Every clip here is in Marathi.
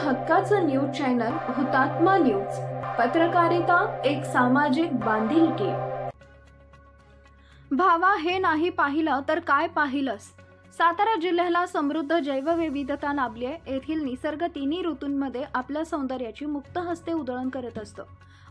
हक्काचं न्यूज चॅनल हुतात्मा न्यूज. पत्रकारिता एक सामाजिक बांधिलकी. भावा, हे नाही पाहिलं तर काय पाहिलंस? सातारा जिल्ह्याला समृद्ध जैवविविधता लाभली आहे. येथील निसर्ग तिन्ही ऋतूंमध्ये आपल्या सौंदर्याची मुक्त हस्ते उधळण करत असतो.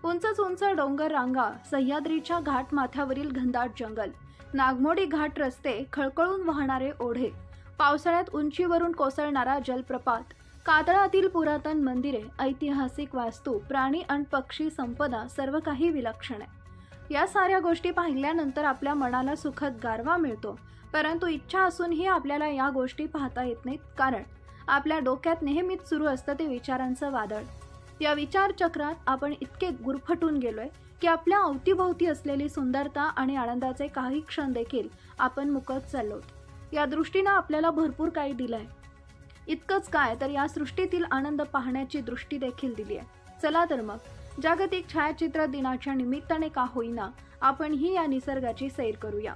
उंच उंच डोंगर रांगा, सह्याद्रीच्या घाट माथ्यावरील घनदाट जंगल, नागमोडी घाट रस्ते, खळखळून वाहणारे ओढे, पावसाळ्यात उंचीवरून कोसळणारा जलप्रपात, कातळातील पुरातन मंदिरे, ऐतिहासिक वास्तू, प्राणी आणि पक्षी संपदा, सर्व काही विलक्षण आहे. या साऱ्या गोष्टी पाहिल्यानंतर आपल्या मनाला सुखद गारवा मिळतो. परंतु इच्छा असूनही आपल्याला या गोष्टी पाहता येत नाहीत, कारण आपल्या डोक्यात नेहमीच सुरू असतं ते विचारांचं वादळ. या विचारचक्रात आपण इतके गुरफटून गेलोय की आपल्या अवतीभोवती असलेली सुंदरता आणि आनंदाचे काही क्षण देखील आपण मुकत चाललोत. या दृष्टीनं आपल्याला भरपूर काही दिलंय. इतकंच काय, तर या सृष्टीतील आनंद पाहण्याची दृष्टी देखील दिली आहे. चला तर मग जागतिक छायाचित्र दिनाच्या निमित्ताने का होईना आपणही या निसर्गाची सैर करूया.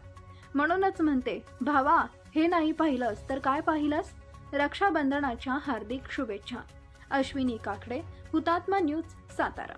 म्हणूनच म्हणते, भावा, हे नाही पाहिलंस तर काय पाहिलंस? रक्षाबंधनाच्या हार्दिक शुभेच्छा. अश्विनी काकडे, हुतात्मा न्यूज, सातारा.